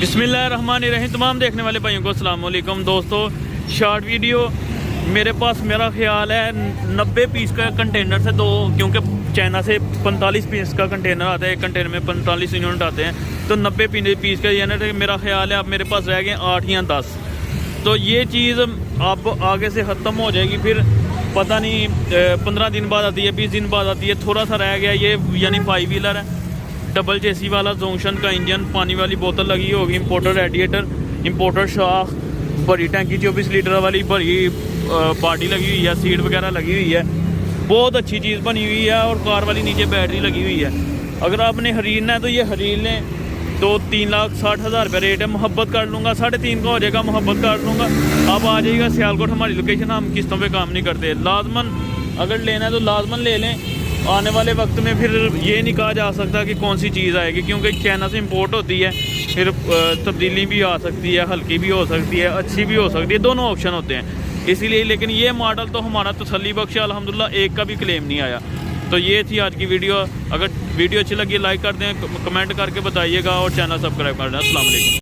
बिस्मिल्लाहिर्रहमानिर्रहीम। तमाम देखने वाले भाइयों को अस्सलाम वालेकुम। दोस्तों, शॉर्ट वीडियो मेरे पास मेरा ख्याल है 90 पीस का कंटेनर से दो, क्योंकि चाइना से 45 पीस का कंटेनर आता है। एक कंटेनर में 45 यूनिट आते हैं, तो 90 पीस का यूनिट मेरा ख्याल है अब मेरे पास रह गए 8 या 10। तो ये चीज़ अब आगे से ख़त्म हो जाएगी, फिर पता नहीं 15 दिन बाद आती है, 20 दिन बाद आती है। थोड़ा सा रह गया ये, यानी 5 व्हीलर है, डबल जेसी वाला जंक्शन का इंजन, पानी वाली बोतल लगी होगी, इंपोर्टर रेडिएटर, इंपोर्टर शाख, बड़ी टैंकी 24 लीटर वाली बड़ी पार्टी लगी हुई है, सीट वगैरह लगी हुई है। बहुत अच्छी चीज़ बनी हुई है और कार वाली नीचे बैटरी लगी हुई है। अगर आपने खरीदना है तो ये खरीद लें। तो 3,60,000 रुपये रेट है। मोहब्बत कर लूँगा, 3.5 का हो जाएगा, मोहब्बत कर लूँगा। आप आ जाइएगा सियालकोट, हमारी लोकेशन। हम किस्तों पे काम नहीं करते। लाजमन अगर लेना है तो लाजमन ले लें। आने वाले वक्त में फिर ये नहीं कहा जा सकता कि कौन सी चीज़ आएगी, क्योंकि चाइना से इंपोर्ट होती है, फिर तब्दीली भी आ सकती है, हल्की भी हो सकती है, अच्छी भी हो सकती है, दोनों ऑप्शन होते हैं इसीलिए। लेकिन ये मॉडल तो हमारा तसल्ली बख्श है, अल्हम्दुलिल्लाह, एक का भी क्लेम नहीं आया। तो ये थी आज की वीडियो। अगर वीडियो अच्छी लगी लाइक कर दें, कमेंट करके बताइएगा और चैनल सब्सक्राइब कर दें। अस्सलाम वालेकुम।